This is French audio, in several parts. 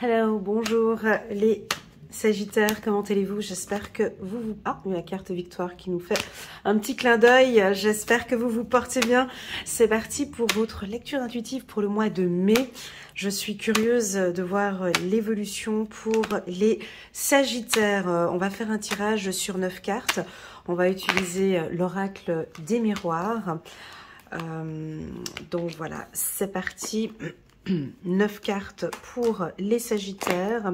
Hello, bonjour les Sagittaires, comment allez-vous? J'espère que vous... Ah, il y a la carte victoire qui nous fait un petit clin d'œil. J'espère que vous vous portez bien. C'est parti pour votre lecture intuitive pour le mois de mai. Je suis curieuse de voir l'évolution pour les Sagittaires. On va faire un tirage sur 9 cartes. On va utiliser l'oracle des miroirs. Donc voilà, c'est parti. 9 cartes pour les Sagittaires.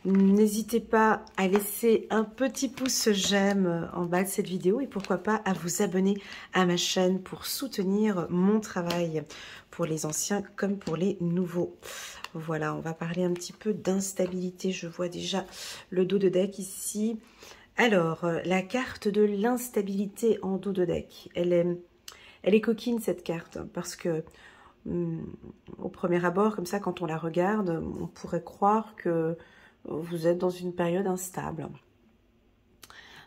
N'hésitez pas à laisser un petit pouce j'aime en bas de cette vidéo et pourquoi pas à vous abonner à ma chaîne pour soutenir mon travail pour les anciens comme pour les nouveaux. Voilà, on va parler un petit peu d'instabilité. Je vois déjà le dos de deck ici. Alors, la carte de l'instabilité en dos de deck, elle est coquine cette carte parce que au premier abord, comme ça, quand on la regarde, on pourrait croire que vous êtes dans une période instable.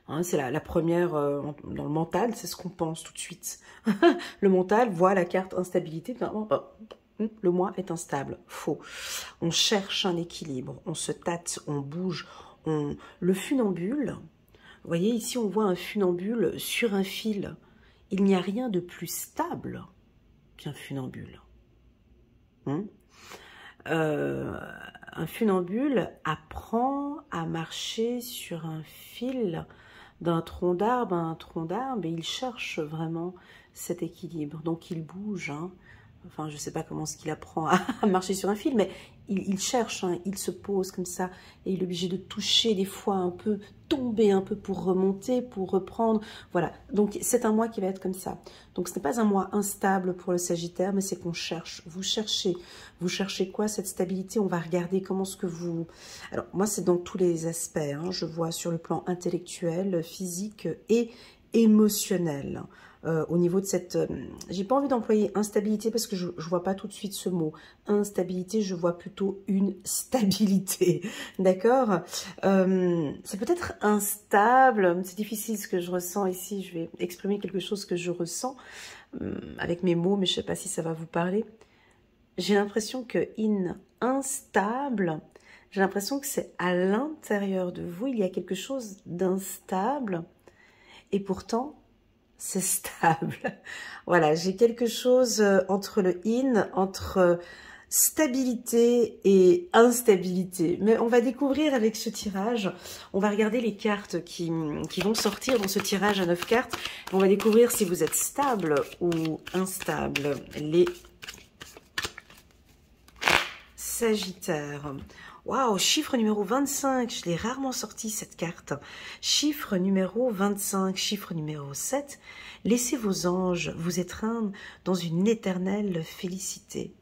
Hein, c'est la première, dans le mental, c'est ce qu'on pense tout de suite. Le mental voit la carte instabilité, le mois est instable. Faux. On cherche un équilibre, on se tâte, on bouge. Le funambule, vous voyez, ici on voit un funambule sur un fil. Il n'y a rien de plus stable qu'un funambule. Un funambule apprend à marcher sur un fil d'un tronc d'arbre à un tronc d'arbre et il cherche vraiment cet équilibre. Donc il bouge, hein. Enfin, je ne sais pas comment est-ce qu'il apprend à marcher sur un fil, mais il cherche, hein, il se pose comme ça et il est obligé de toucher des fois un peu, tomber un peu pour remonter, pour reprendre. Voilà, donc c'est un mois qui va être comme ça. Donc ce n'est pas un mois instable pour le Sagittaire, mais c'est qu'on cherche. Vous cherchez quoi cette stabilité? On va regarder comment ce que vous... Alors moi c'est dans tous les aspects, hein. Je vois sur le plan intellectuel, physique et émotionnel. Au niveau de cette... j'ai pas envie d'employer instabilité parce que je vois pas tout de suite ce mot. Instabilité, je vois plutôt une stabilité. D'accord. C'est peut-être instable, c'est difficile ce que je ressens ici. Je vais exprimer quelque chose que je ressens avec mes mots, mais je sais pas si ça va vous parler. J'ai l'impression que instable, j'ai l'impression que c'est à l'intérieur de vous, il y a quelque chose d'instable et pourtant... c'est stable. Voilà, j'ai quelque chose entre entre stabilité et instabilité. Mais on va découvrir avec ce tirage, on va regarder les cartes qui vont sortir dans ce tirage à 9 cartes. On va découvrir si vous êtes stable ou instable, les Sagittaires. Waouh, chiffre numéro 25, je l'ai rarement sorti cette carte. Chiffre numéro 25, chiffre numéro 7, laissez vos anges vous étreindre dans une éternelle félicité.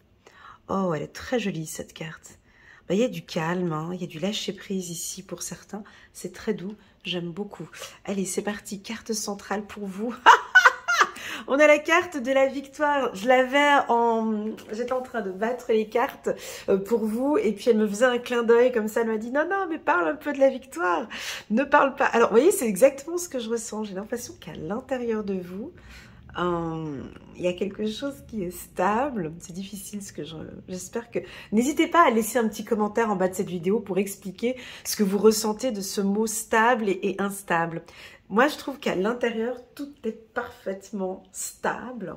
Oh, elle est très jolie cette carte. Ben, il y a du calme, hein, il y a du lâcher-prise ici pour certains. C'est très doux, j'aime beaucoup. Allez, c'est parti, carte centrale pour vous. On a la carte de la victoire. Je l'avais j'étais en train de battre les cartes pour vous. Et puis elle me faisait un clin d'œil comme ça. Elle m'a dit non, non, mais parle un peu de la victoire. Ne parle pas. Alors, vous voyez, c'est exactement ce que je ressens. J'ai l'impression qu'à l'intérieur de vous, il y a quelque chose qui est stable. C'est difficile ce que j'espère que... N'hésitez pas à laisser un petit commentaire en bas de cette vidéo pour expliquer ce que vous ressentez de ce mot stable et instable. Moi, je trouve qu'à l'intérieur, tout est parfaitement stable.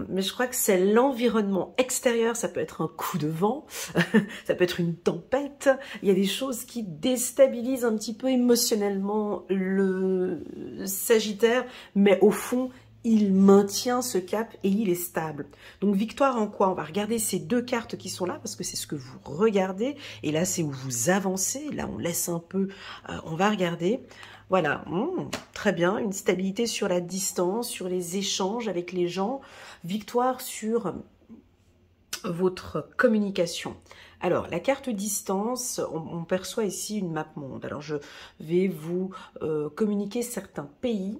Mais je crois que c'est l'environnement extérieur. Ça peut être un coup de vent, ça peut être une tempête. Il y a des choses qui déstabilisent un petit peu émotionnellement le Sagittaire. Mais au fond, il maintient ce cap et il est stable. Donc, victoire en quoi? On va regarder ces deux cartes qui sont là parce que c'est ce que vous regardez. Et là, c'est où vous avancez. Là, on laisse un peu... on va regarder... Voilà, très bien, une stabilité sur la distance, sur les échanges avec les gens, victoire sur votre communication. Alors, la carte distance, on perçoit ici une map monde. Alors, je vais vous communiquer certains pays.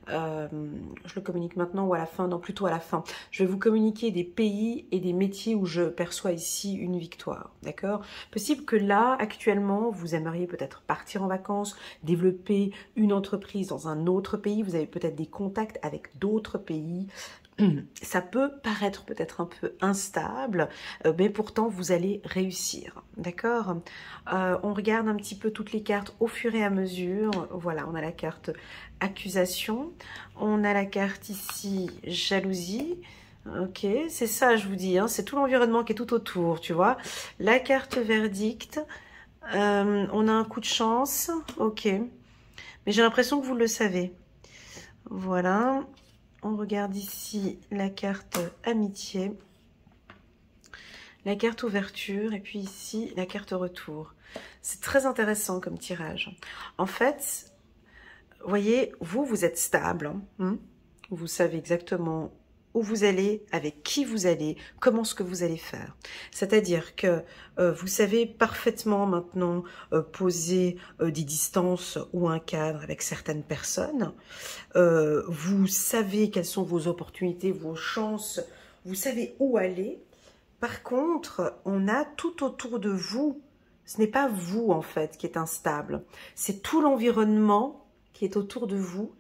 Je le communique maintenant ou à la fin? Non, plutôt à la fin. Je vais vous communiquer des pays et des métiers où je perçois ici une victoire, d'accord? Possible que là, actuellement, vous aimeriez peut-être partir en vacances, développer une entreprise dans un autre pays, vous avez peut-être des contacts avec d'autres pays, Ça peut paraître peut-être un peu instable, mais pourtant vous allez réussir, d'accord? On regarde un petit peu toutes les cartes au fur et à mesure. Voilà, on a la carte accusation, on a la carte ici jalousie. Ok, c'est ça, je vous dis, hein, c'est tout l'environnement qui est tout autour, tu vois. La carte verdict, on a un coup de chance, ok, mais j'ai l'impression que vous le savez. Voilà. On regarde ici la carte amitié, la carte ouverture et puis ici la carte retour. C'est très intéressant comme tirage. En fait, vous voyez, vous êtes stable. Hein, vous savez exactement où vous allez, avec qui vous allez, comment ce que vous allez faire. C'est-à-dire que vous savez parfaitement maintenant poser des distances ou un cadre avec certaines personnes. Vous savez quelles sont vos opportunités, vos chances, vous savez où aller. Par contre, on a tout autour de vous, ce n'est pas vous en fait qui est instable, c'est tout l'environnement qui est autour de vous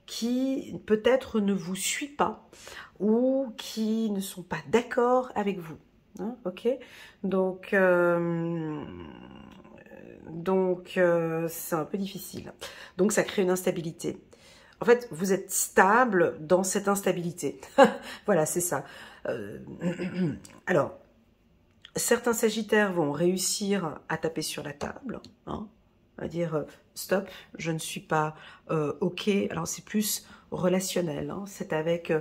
qui peut-être ne vous suit pas ou qui ne sont pas d'accord avec vous. Hein, ok, donc c'est un peu difficile. Donc ça crée une instabilité. En fait, vous êtes stable dans cette instabilité. Voilà, c'est ça. Alors, certains sagittaires vont réussir à taper sur la table, hein, à dire stop, je ne suis pas ok. Alors c'est plus relationnel, hein, c'est avec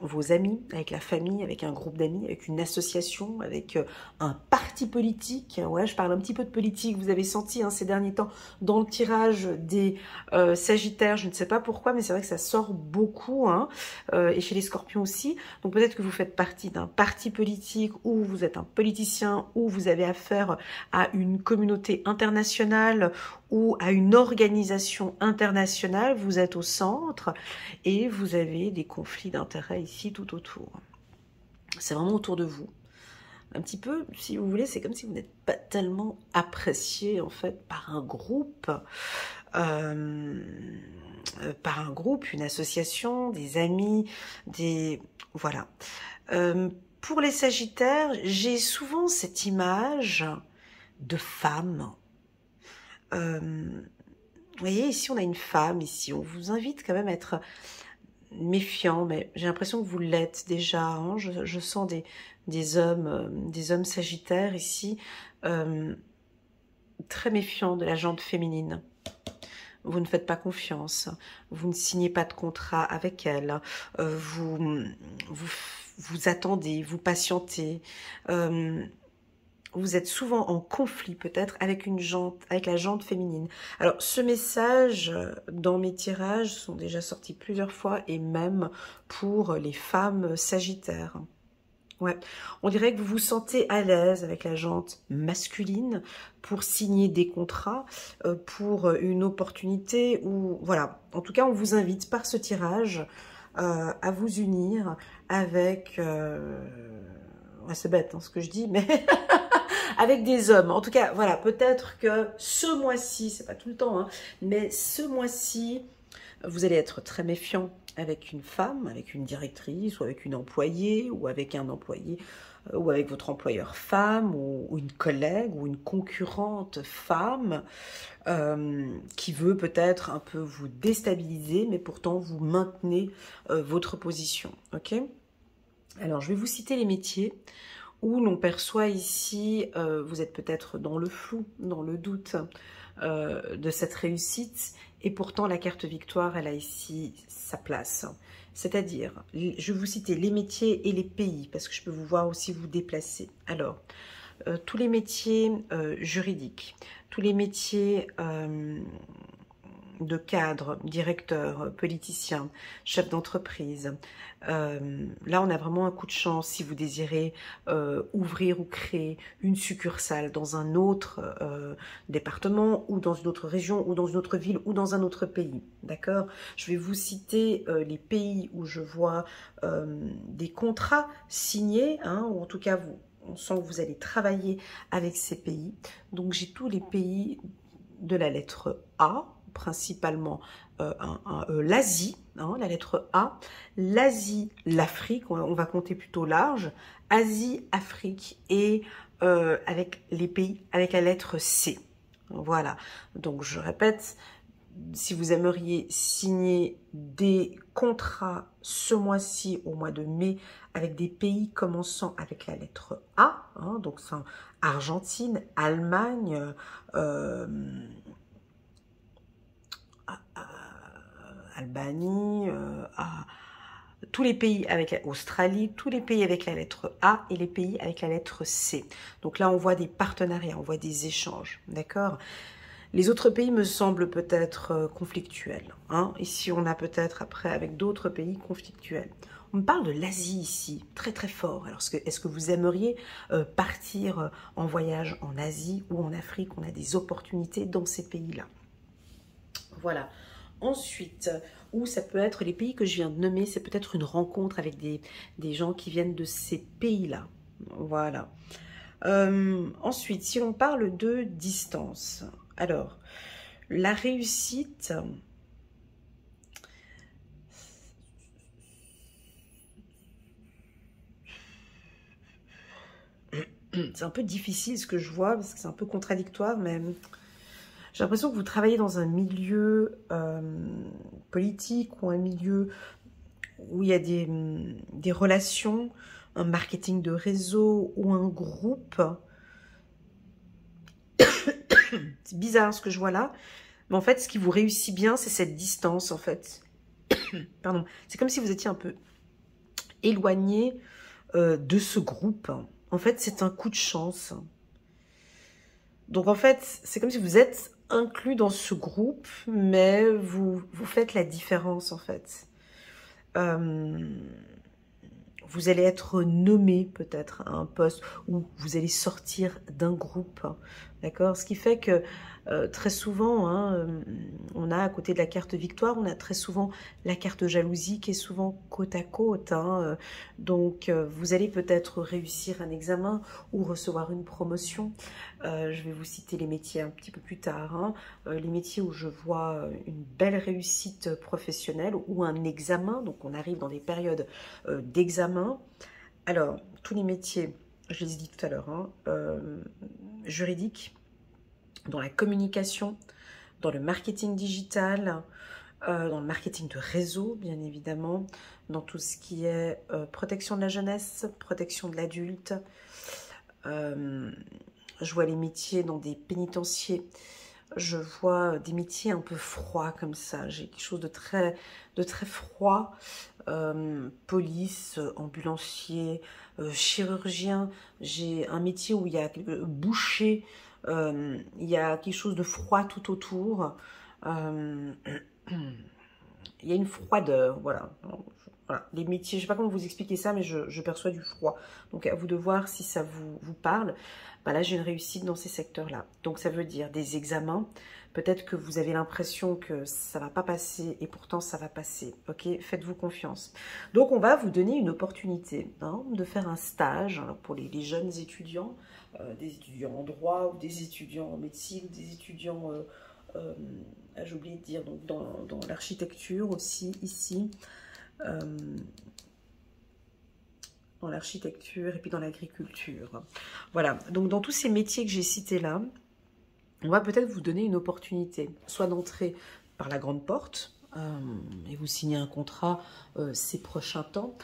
vos amis, avec la famille, avec un groupe d'amis, avec une association, avec un parti politique. Ouais, je parle un petit peu de politique, vous avez senti hein, ces derniers temps dans le tirage des sagittaires, je ne sais pas pourquoi, mais c'est vrai que ça sort beaucoup, hein, et chez les scorpions aussi. Donc peut-être que vous faites partie d'un parti politique ou vous êtes un politicien ou vous avez affaire à une communauté internationale ou à une organisation internationale, vous êtes au centre et vous avez des conflits d'intérêts ici tout autour. C'est vraiment autour de vous. Un petit peu, si vous voulez, c'est comme si vous n'êtes pas tellement apprécié en fait par un groupe, une association, des amis, des... Voilà. Pour les sagittaires, j'ai souvent cette image de femme. Vous voyez, ici on a une femme, ici on vous invite quand même à être méfiant, mais j'ai l'impression que vous l'êtes déjà. Hein, je sens des hommes sagittaires ici, très méfiants de la jante féminine. Vous ne faites pas confiance, vous ne signez pas de contrat avec elle, vous attendez, vous patientez. Vous êtes souvent en conflit peut-être avec la jante féminine. Alors ce message dans mes tirages sont déjà sortis plusieurs fois et même pour les femmes sagittaires. Ouais, on dirait que vous vous sentez à l'aise avec la jante masculine pour signer des contrats, pour une opportunité ou voilà. En tout cas, on vous invite par ce tirage à vous unir avec... ouais, c'est bête hein, ce que je dis, mais... avec des hommes. En tout cas, voilà, peut-être que ce mois-ci, c'est pas tout le temps, hein, mais ce mois-ci, vous allez être très méfiant avec une femme, avec une directrice, ou avec une employée, ou avec un employé, ou avec votre employeur femme, ou une collègue, ou une concurrente femme, qui veut peut-être un peu vous déstabiliser, mais pourtant vous maintenez votre position. Ok ? Alors, je vais vous citer les métiers où l'on perçoit ici, vous êtes peut-être dans le flou, dans le doute de cette réussite, et pourtant la carte victoire, elle a ici sa place. C'est-à-dire, je vais vous citer les métiers et les pays, parce que je peux vous voir aussi vous déplacer. Alors, tous les métiers juridiques, tous les métiers de cadre, directeur, politicien, chef d'entreprise. Là, on a vraiment un coup de chance si vous désirez ouvrir ou créer une succursale dans un autre département ou dans une autre région ou dans une autre ville ou dans un autre pays. D'accord? Je vais vous citer les pays où je vois des contrats signés, hein, ou en tout cas, on sent que vous allez travailler avec ces pays. Donc, j'ai tous les pays de la lettre A, principalement l'Asie, hein, la lettre A, l'Asie, l'Afrique, on va compter plutôt large, Asie, Afrique et avec les pays avec la lettre C. Voilà, donc je répète, si vous aimeriez signer des contrats ce mois-ci, au mois de mai, avec des pays commençant avec la lettre A, hein, donc c'est Argentine, Allemagne, Albanie, tous les pays avec Australie, tous les pays avec la lettre A et les pays avec la lettre C. Donc là, on voit des partenariats, on voit des échanges, d'accord? Les autres pays me semblent peut-être conflictuels. Hein. Ici, on a peut-être après avec d'autres pays conflictuels. On me parle de l'Asie ici, très très fort. Alors, est-ce que vous aimeriez partir en voyage en Asie ou en Afrique? On a des opportunités dans ces pays-là. Voilà. Ensuite, ou ça peut être les pays que je viens de nommer, c'est peut-être une rencontre avec des gens qui viennent de ces pays-là. Voilà. Ensuite, si l'on parle de distance, alors, la réussite, c'est un peu difficile ce que je vois, parce que c'est un peu contradictoire, mais j'ai l'impression que vous travaillez dans un milieu politique ou un milieu où il y a des relations, un marketing de réseau ou un groupe. C'est bizarre ce que je vois là, mais en fait, ce qui vous réussit bien, c'est cette distance, en fait. Pardon. C'est comme si vous étiez un peu éloigné de ce groupe. En fait, c'est un coup de chance. Donc, en fait, c'est comme si vous êtes inclus dans ce groupe, mais vous faites la différence, en fait. Vous allez être nommé peut-être à un poste où vous allez sortir d'un groupe, d'accord? Ce qui fait que très souvent, hein, on a à côté de la carte victoire, on a très souvent la carte jalousie qui est souvent côte à côte. Hein, donc, vous allez peut-être réussir un examen ou recevoir une promotion. Je vais vous citer les métiers un petit peu plus tard. Hein, les métiers où je vois une belle réussite professionnelle ou un examen. Donc, on arrive dans des périodes d'examen. Alors, tous les métiers, je les ai dit tout à l'heure, hein, juridiques, dans la communication, dans le marketing digital, dans le marketing de réseau, bien évidemment, dans tout ce qui est protection de la jeunesse, protection de l'adulte. Je vois les métiers dans des pénitenciers. Je vois des métiers un peu froids comme ça. J'ai quelque chose de très froid. Police, ambulancier, chirurgien. J'ai un métier où il y a boucher. Il y a quelque chose de froid tout autour. Il y a une froideur, voilà. Voilà. Les métiers, je ne sais pas comment vous expliquer ça, mais je perçois du froid. Donc, à vous de voir si ça vous parle. Ben là, j'ai une réussite dans ces secteurs-là. Donc, ça veut dire des examens. Peut-être que vous avez l'impression que ça ne va pas passer et pourtant, ça va passer. Ok, faites-vous confiance. Donc, on va vous donner une opportunité hein, de faire un stage alors pour les jeunes étudiants, des étudiants en droit ou des étudiants en médecine, des étudiants, j'ai oublié de dire, donc dans l'architecture aussi, ici. Dans l'architecture et puis dans l'agriculture. Voilà, donc dans tous ces métiers que j'ai cités là, on va peut-être vous donner une opportunité, soit d'entrer par la grande porte, et vous signez un contrat ces prochains temps,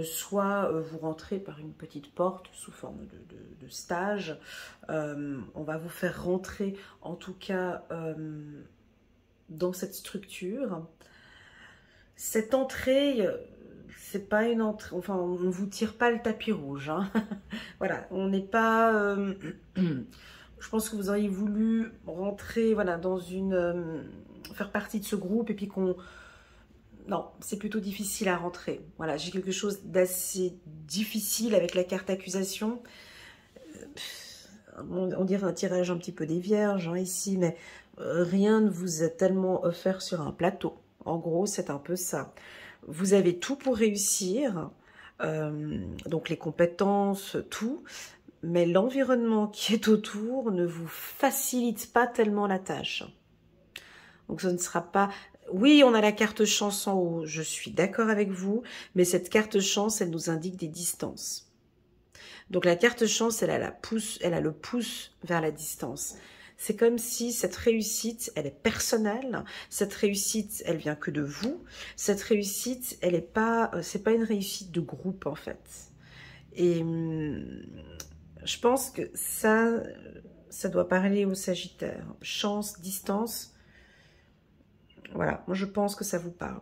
soit vous rentrez par une petite porte sous forme de stage. On va vous faire rentrer en tout cas dans cette structure. Cette entrée, c'est pas une entrée, enfin on ne vous tire pas le tapis rouge. Hein. Voilà, on n'est pas... je pense que vous auriez voulu rentrer voilà, dans une... faire partie de ce groupe et puis qu'on... Non, c'est plutôt difficile à rentrer. Voilà, j'ai quelque chose d'assez difficile avec la carte accusation. On dirait un tirage un petit peu des vierges hein, ici, mais rien ne vous est tellement offert sur un plateau. En gros, c'est un peu ça. Vous avez tout pour réussir, donc les compétences, tout, mais l'environnement qui est autour ne vous facilite pas tellement la tâche. Donc ce ne sera pas... Oui, on a la carte chance en haut, je suis d'accord avec vous, mais cette carte chance, elle nous indique des distances. Donc la carte chance, elle a le pouce vers la distance. C'est comme si cette réussite, elle est personnelle. Cette réussite, elle vient que de vous. Cette réussite, elle est pas, c'est pas une réussite de groupe en fait. Et je pense que ça doit parler au Sagittaire. Chance, distance. Voilà, moi je pense que ça vous parle.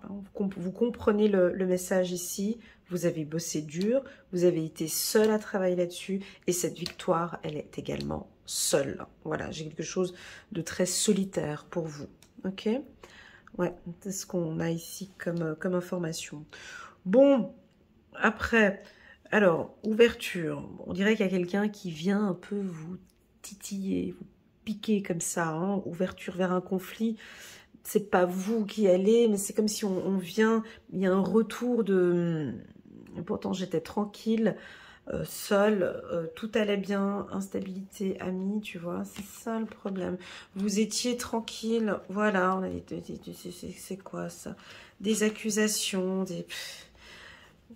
Vous comprenez le message ici. Vous avez bossé dur, vous avez été seul à travailler là-dessus. Et cette victoire, elle est également seule. Voilà, j'ai quelque chose de très solitaire pour vous. Ok? Ouais, c'est ce qu'on a ici comme information. Bon, après, alors, ouverture. On dirait qu'il y a quelqu'un qui vient un peu vous titiller, vous piquer comme ça. Hein, ouverture vers un conflit. C'est pas vous qui allez, mais c'est comme si on vient, il y a un retour de... Pourtant, j'étais tranquille, seule, tout allait bien, instabilité, amis, tu vois, c'est ça le problème. Vous étiez tranquille, voilà, c'est quoi ça? Des accusations,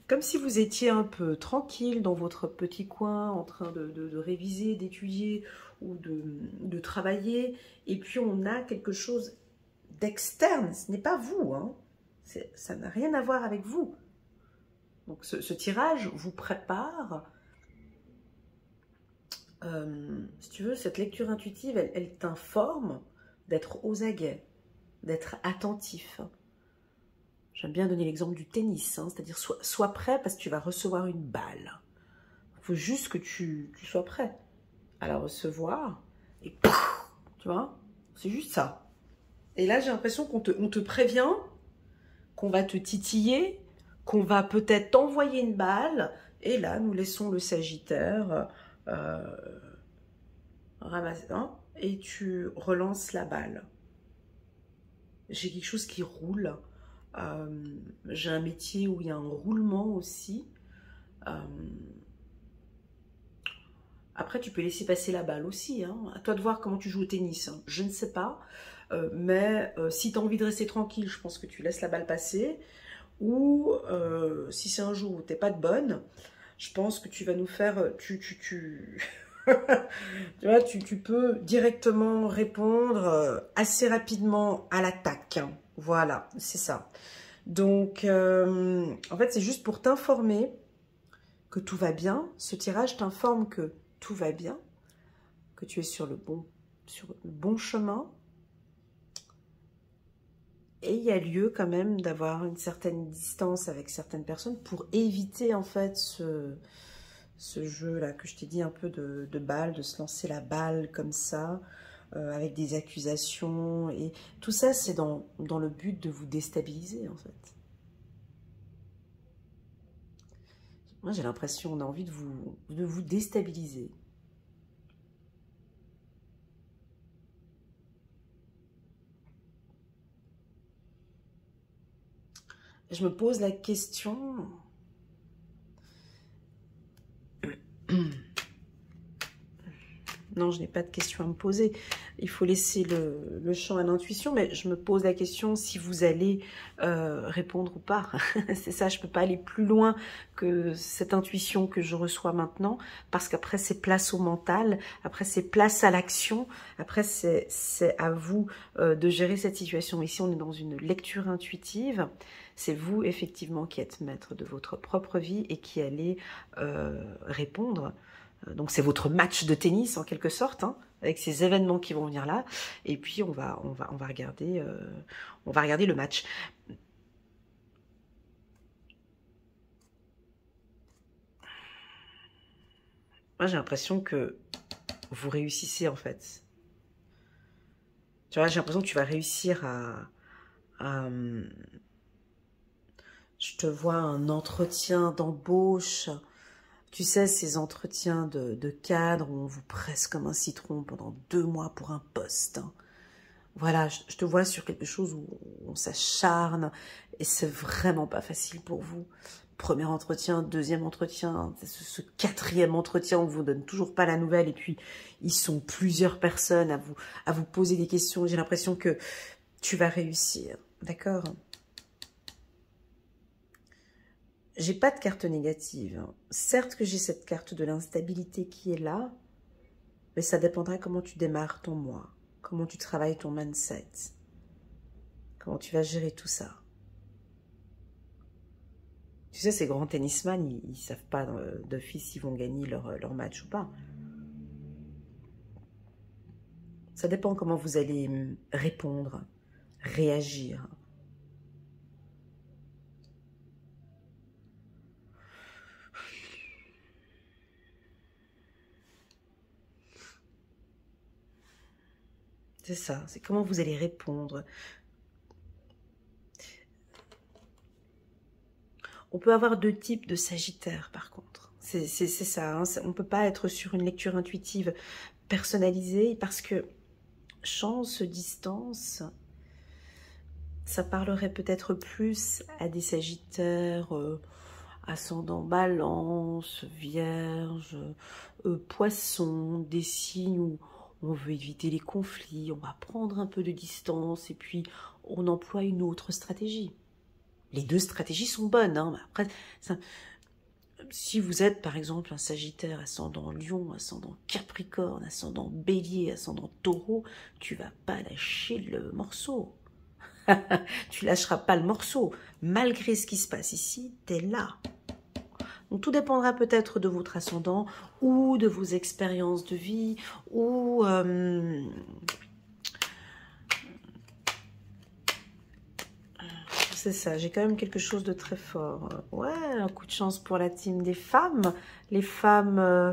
comme si vous étiez un peu tranquille dans votre petit coin, en train de réviser, d'étudier ou de travailler, et puis on a quelque chose d'externe, ce n'est pas vous, hein. Ça n'a rien à voir avec vous. Donc ce tirage vous prépare, si tu veux, cette lecture intuitive, elle t'informe d'être aux aguets, d'être attentif. J'aime bien donner l'exemple du tennis, hein, c'est-à-dire sois prêt parce que tu vas recevoir une balle. Il faut juste que tu sois prêt à la recevoir et pouf, tu vois, c'est juste ça. Et là, j'ai l'impression qu'on te prévient, qu'on va te titiller, qu'on va peut-être t'envoyer une balle. Et là, nous laissons le Sagittaire ramasser, hein, et tu relances la balle. J'ai quelque chose qui roule. J'ai un métier où il y a un roulement aussi. Après, tu peux laisser passer la balle aussi. Hein. À toi de voir comment tu joues au tennis. Hein. Je ne sais pas. Mais si tu as envie de rester tranquille, je pense que tu laisses la balle passer. Ou si c'est un jour où tu n'es pas de bonne, je pense que tu vas nous faire... tu vois, tu peux directement répondre assez rapidement à l'attaque. Hein. Voilà, c'est ça. Donc, en fait, c'est juste pour t'informer que tout va bien. Ce tirage t'informe que tout va bien, que tu es sur le bon chemin. Et il y a lieu quand même d'avoir une certaine distance avec certaines personnes pour éviter en fait ce jeu-là que je t'ai dit un peu de balle, de se lancer la balle comme ça, avec des accusations. Et tout ça, c'est dans le but de vous déstabiliser en fait. Moi, j'ai l'impression, on a envie de vous déstabiliser. Je me pose la question... Non, je n'ai pas de question à me poser. Il faut laisser le champ à l'intuition, mais je me pose la question si vous allez répondre ou pas. C'est ça, je ne peux pas aller plus loin que cette intuition que je reçois maintenant, parce qu'après, c'est place au mental, après, c'est place à l'action, après, c'est à vous de gérer cette situation. Ici, on est dans une lecture intuitive. C'est vous, effectivement, qui êtes maître de votre propre vie et qui allez répondre. Donc c'est votre match de tennis en quelque sorte, hein, avec ces événements qui vont venir là. Et puis on va regarder le match. Moi j'ai l'impression que vous réussissez en fait. Tu vois, j'ai l'impression que tu vas réussir à je te vois un entretien d'embauche. Tu sais, ces entretiens de cadre où on vous presse comme un citron pendant 2 mois pour un poste. Hein. Voilà, je te vois sur quelque chose où on s'acharne et c'est vraiment pas facile pour vous. Premier entretien, deuxième entretien, ce 4e entretien, on vous donne toujours pas la nouvelle et puis ils sont plusieurs personnes à vous poser des questions. J'ai l'impression que Tu vas réussir, d'accord? J'ai pas de carte négative. Certes que j'ai cette carte de l'instabilité qui est là, mais ça dépendra comment tu démarres ton mois, comment tu travailles ton mindset, comment tu vas gérer tout ça. Tu sais, ces grands tennisman, ils savent pas d'office s'ils vont gagner leur match ou pas. Ça dépend comment vous allez répondre, réagir. C'est ça, c'est comment vous allez répondre. On peut avoir deux types de Sagittaire, par contre. C'est ça, hein, on ne peut pas être sur une lecture intuitive personnalisée parce que chance, distance, ça parlerait peut-être plus à des Sagittaires ascendant Balance, Vierge, Poisson, des signes où on veut éviter les conflits, on va prendre un peu de distance et puis on emploie une autre stratégie. Les deux stratégies sont bonnes, hein, mais après, ça, si vous êtes par exemple un Sagittaire ascendant Lion, ascendant Capricorne, ascendant Bélier, ascendant Taureau, tu vas pas lâcher le morceau. Tu lâcheras pas le morceau. Malgré ce qui se passe ici, tu es là. Donc tout dépendra peut-être de votre ascendant ou de vos expériences de vie ou c'est ça, j'ai quand même quelque chose de très fort. Ouais, un coup de chance pour la team des femmes, les femmes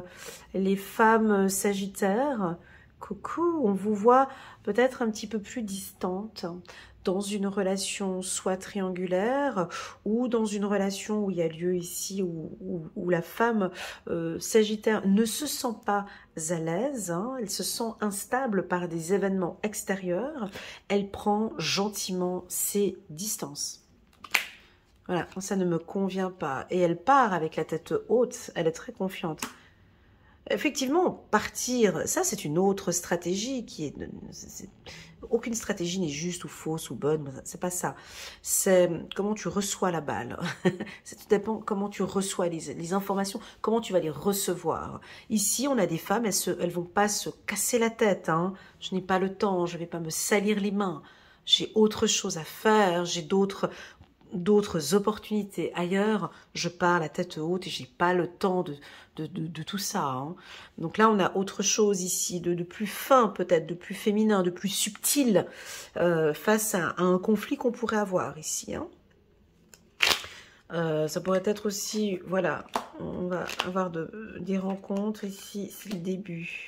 sagittaires. Coucou, on vous voit peut-être un petit peu plus distante dans une relation soit triangulaire ou dans une relation où il y a lieu ici où la femme sagittaire ne se sent pas à l'aise, hein, elle se sent instable par des événements extérieurs, elle prend gentiment ses distances. Voilà, ça ne me convient pas. Et elle part avec la tête haute, elle est très confiante. Effectivement, partir, ça c'est une autre stratégie qui est... aucune stratégie n'est juste ou fausse ou bonne, c'est pas ça. C'est comment tu reçois la balle. Ça tout dépend comment tu reçois les informations, comment tu vas les recevoir. Ici, on a des femmes, elles vont pas se casser la tête. Hein. Je n'ai pas le temps, je vais pas me salir les mains. J'ai autre chose à faire, j'ai d'autres opportunités ailleurs, je pars la tête haute et j'ai pas le temps de tout ça. Hein. Donc là, on a autre chose ici, de plus fin peut-être, de plus féminin, de plus subtil face à un conflit qu'on pourrait avoir ici. Hein. Ça pourrait être aussi, voilà, on va avoir des rencontres ici, c'est le début.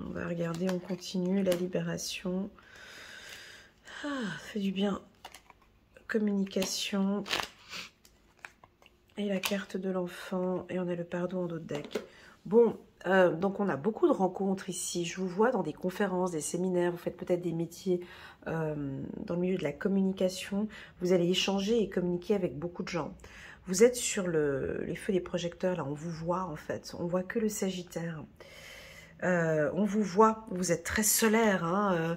On va regarder, on continue, la libération. Ah, fait du bien. Communication. Et la carte de l'enfant. Et on a le pardon en d'autres deck. Bon, donc on a beaucoup de rencontres ici. Je vous vois dans des conférences, des séminaires. Vous faites peut-être des métiers dans le milieu de la communication. Vous allez échanger et communiquer avec beaucoup de gens. Vous êtes sur les feux des projecteurs. Là, on vous voit en fait. On voit que le Sagittaire. On vous voit, vous êtes très solaire, hein,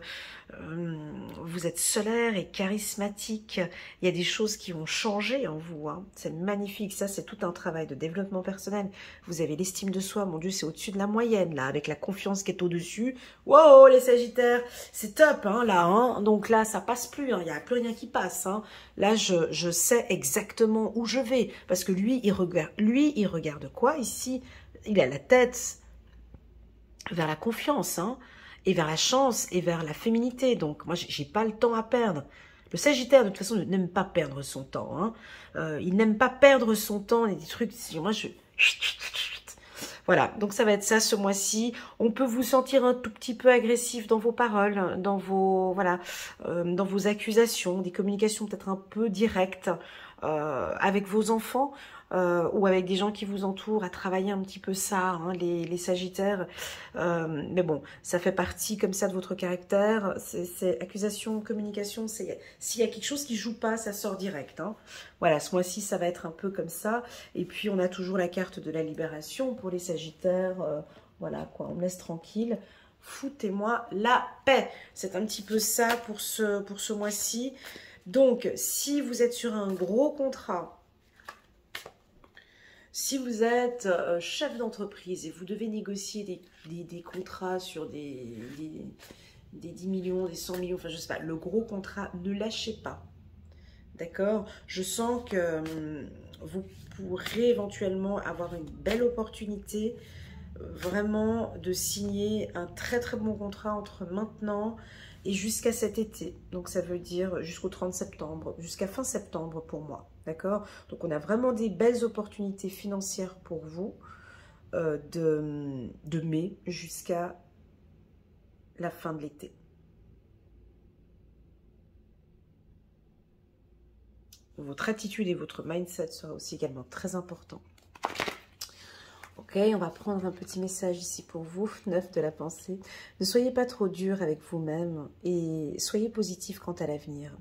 vous êtes solaire et charismatique. Il y a des choses qui ont changé en vous. Hein. C'est magnifique, ça c'est tout un travail de développement personnel. Vous avez l'estime de soi, mon Dieu, c'est au-dessus de la moyenne, là, avec la confiance qui est au-dessus. Wow, les Sagittaires, c'est top, hein, là. Hein. Donc là, ça passe plus, hein, il n'y a plus rien qui passe. Hein. Là, je sais exactement où je vais, parce que lui, il regarde quoi ici? Il a la tête vers la confiance, hein, et vers la chance, et vers la féminité. Donc, moi, j'ai pas le temps à perdre. Le Sagittaire, de toute façon, n'aime pas perdre son temps. Hein. Il n'aime pas perdre son temps et des trucs. Moi, voilà, donc ça va être ça ce mois-ci. On peut vous sentir un tout petit peu agressif dans vos paroles, dans vos, voilà, dans vos accusations, des communications peut-être un peu directes avec vos enfants. Ou avec des gens qui vous entourent, à travailler un petit peu ça, hein, les Sagittaires. Mais bon, ça fait partie comme ça de votre caractère. C'est accusation, communication, s'il y a quelque chose qui joue pas, ça sort direct. Hein. Voilà, ce mois-ci, ça va être un peu comme ça. Et puis, on a toujours la carte de la libération pour les Sagittaires. Voilà quoi, on me laisse tranquille. Foutez-moi la paix. C'est un petit peu ça pour ce mois-ci. Donc, si vous êtes sur un gros contrat, si vous êtes chef d'entreprise et vous devez négocier des contrats sur des 10 millions, des 100 millions, enfin je sais pas, le gros contrat, ne lâchez pas. D'accord? Je sens que vous pourrez éventuellement avoir une belle opportunité vraiment de signer un très très bon contrat entre maintenant et jusqu'à cet été. Donc ça veut dire jusqu'au 30 septembre, jusqu'à fin septembre pour moi. D'accord? Donc on a vraiment des belles opportunités financières pour vous de mai jusqu'à la fin de l'été. Votre attitude et votre mindset sera aussi également très important. Ok, on va prendre un petit message ici pour vous, 9 de la pensée. Ne soyez pas trop dur avec vous-même et soyez positif quant à l'avenir.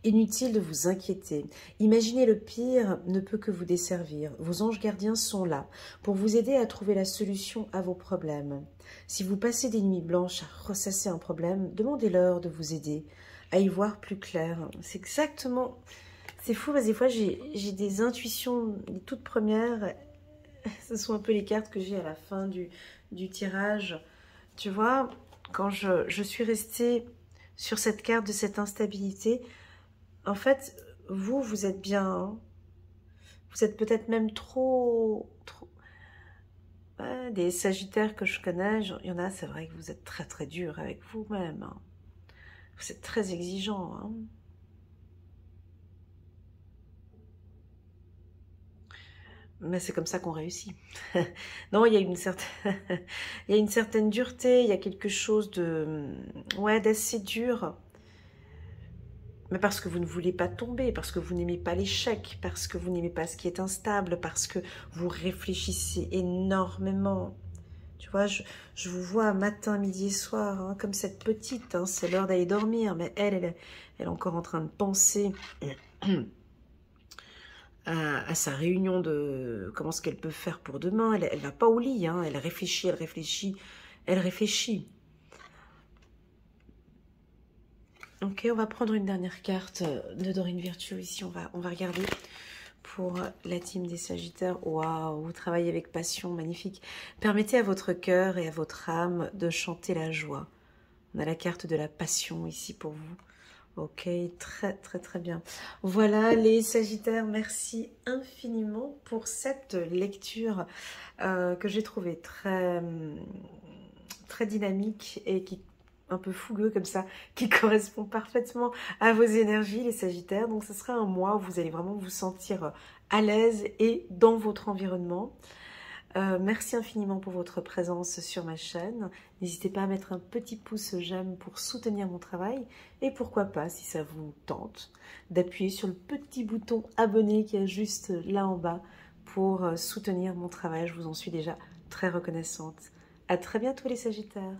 Inutile de vous inquiéter. Imaginer le pire ne peut que vous desservir. Vos anges gardiens sont là pour vous aider à trouver la solution à vos problèmes. Si vous passez des nuits blanches à ressasser un problème, demandez-leur de vous aider à y voir plus clair. C'est exactement... C'est fou parce que des fois j'ai des intuitions, les toutes premières... Ce sont un peu les cartes que j'ai à la fin du tirage. Tu vois, quand je suis restée sur cette carte de cette instabilité, en fait, vous êtes bien. Hein. Vous êtes peut-être même trop... Ouais, des sagittaires que je connais, il y en a, c'est vrai que vous êtes très très dur avec vous-même. Hein. Vous êtes très exigeant. Hein. Mais c'est comme ça qu'on réussit. Non, il y a une certaine, il y a une certaine dureté, il y a quelque chose de, ouais, d'assez dur. Mais parce que vous ne voulez pas tomber, parce que vous n'aimez pas l'échec, parce que vous n'aimez pas ce qui est instable, parce que vous réfléchissez énormément. Tu vois, je vous vois matin, midi et soir, hein, comme cette petite, hein, c'est l'heure d'aller dormir, mais elle est encore en train de penser à sa réunion de comment ce qu'elle peut faire pour demain. Elle va pas au lit, hein, elle réfléchit, elle réfléchit, elle réfléchit. Ok, on va prendre une dernière carte de Dorine Virtue ici, on va regarder pour la team des Sagittaires. Waouh, vous travaillez avec passion, magnifique. Permettez à votre cœur et à votre âme de chanter la joie. On a la carte de la passion ici pour vous. Ok, très très très bien. Voilà les Sagittaires, merci infiniment pour cette lecture que j'ai trouvée très, très dynamique et qui un peu fougueux comme ça, qui correspond parfaitement à vos énergies les Sagittaires. Donc ce sera un mois où vous allez vraiment vous sentir à l'aise et dans votre environnement. Merci infiniment pour votre présence sur ma chaîne. N'hésitez pas à mettre un petit pouce j'aime pour soutenir mon travail. Et pourquoi pas, si ça vous tente, d'appuyer sur le petit bouton abonner qui est juste là en bas pour soutenir mon travail. Je vous en suis déjà très reconnaissante. À très bientôt les Sagittaires.